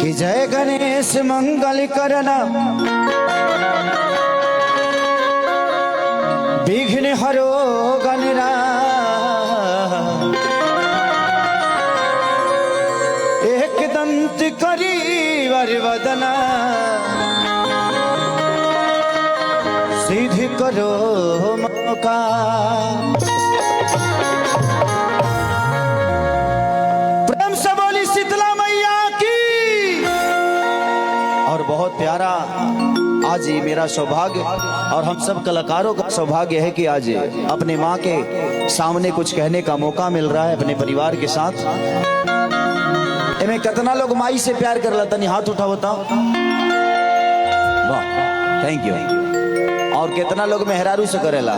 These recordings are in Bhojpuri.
कि जय गणेश मंगल करना विघ्न हरो गणराज। एक दंत करी वरवदना सिद्ध करो मौका। प्रेम से बोली शीतला मैया की। और बहुत प्यारा आज ही मेरा सौभाग्य और हम सब कलाकारों का सौभाग्य है कि आज अपने माँ के सामने कुछ कहने का मौका मिल रहा है अपने परिवार के साथ। इनमें कितना लोग माई से प्यार कर लेता नहीं, हाथ उठा बताओ। वाह, थैंक यू। और कितना लोग मेहरारू से करेला।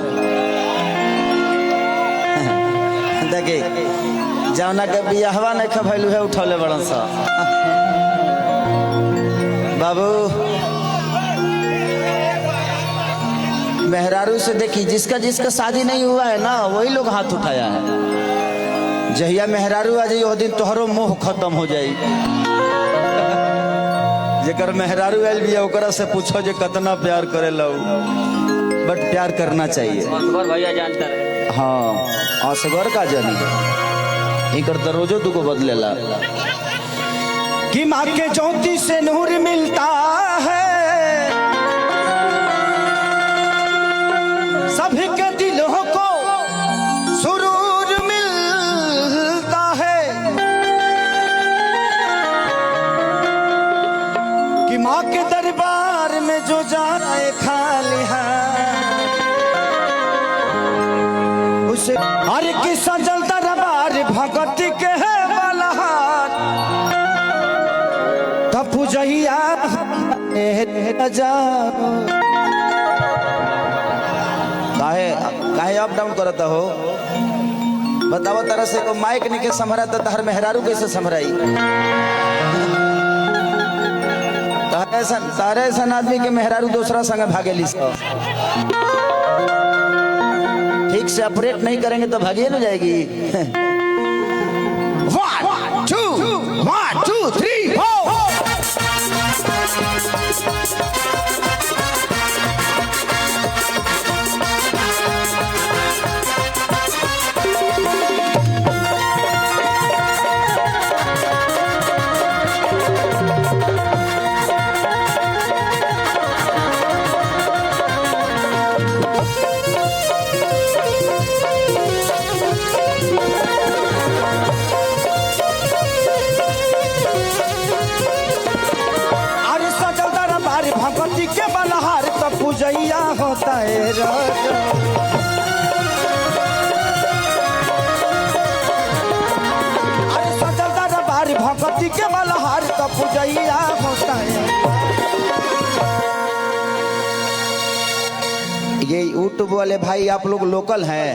देखे जौना के बियाहवा नहीं खभैलू है उठौले बड़न सा। बाबू मेहरारू से देखी, जिसका जिसका शादी नहीं हुआ है ना वही लोग हाथ उठाया है। जहिया मेहरारू आ जाई वो दिन तोहरो मोह खत्म हो जाई। जेकर मेहरारू आयल भी ओकरा से पूछो जे कितना प्यार करे लो, बट प्यार करना चाहिए। भैया जानता है। हाँ, असगर का जानी इकर तो रोजो तुको बदलेला कि माँ के ज्योति से नूर मिलता है, सभी के दिलों को सुरूर मिलता है। कि माँ के दरबार में जो जाए खाली हाथ उसे हर की सजल दरबार भगत के है बलहार। तब पूजैया काहे अप डाउन करता हो? बताओ तरह से को माइक निके संभरा तो हर मेहरारू कैसे संभराई? तारे सन आदमी के मेहरारू दूसरा संग भागेली। ठीक से ऑपरेट नहीं करेंगे तो भागिए ना जाएगी। 1 2 1 2 3 4। भगवती के बलहार तब पूजैया होता है। अरे सजल दरबार भगवती के बलहार तब पूजैया होता है। ये यूट्यूब वाले भाई आप लोग लोकल हैं,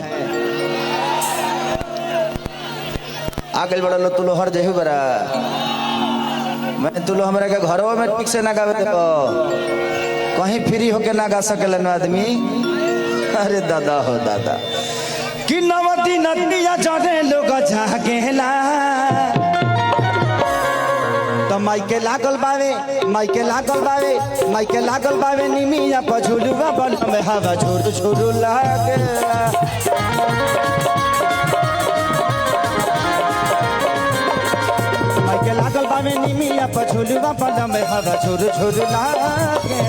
आगे बढ़ लो। तुलो हर जही बरा मैं तुलो हमरा के घरों में ठीक से ना गावे दे, कहीं फ्री होके ना गा सकेला न आदमी। अरे दादा हो दादा कि नवती नदिया जरे लोग जागेला तो माइके लागल बावे, माइके लागल बावे, माइके लागल बावे निमिया पझुलुआ बल में हवा झुर झुर लागेला। माइके लागल बावे निमिया पझुलुआ बल में हवा झुर झुर लागेला।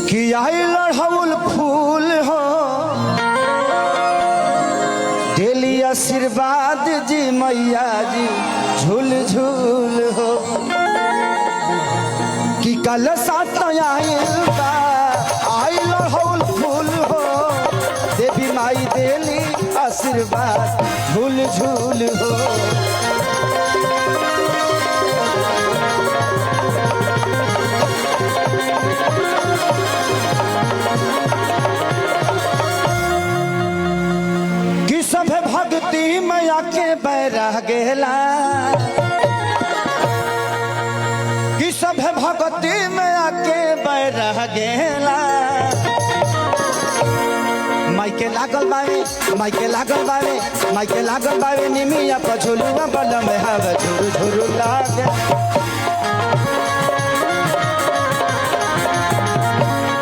कि आई लड़हुल फूल हो डेली आशीर्वाद जी मैया जी झूल झूल हो कि कल साथ आई लड़हुल फूल हो देवी माई देली आशीर्वाद झूल झूल हो कि सब भक्ति में आके बैरह गेला कि सब भक्ति में आके बैरह गेला माइके लागल बावे माइके लागल बावे माइके लागल बावे निमिया पर झुलुआ बलम हवा झुरु झुरु लागे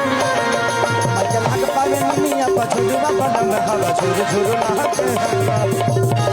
माइके लागल बावे निमिया पर झुलुआ बलम हवा झुरु झुरु लागे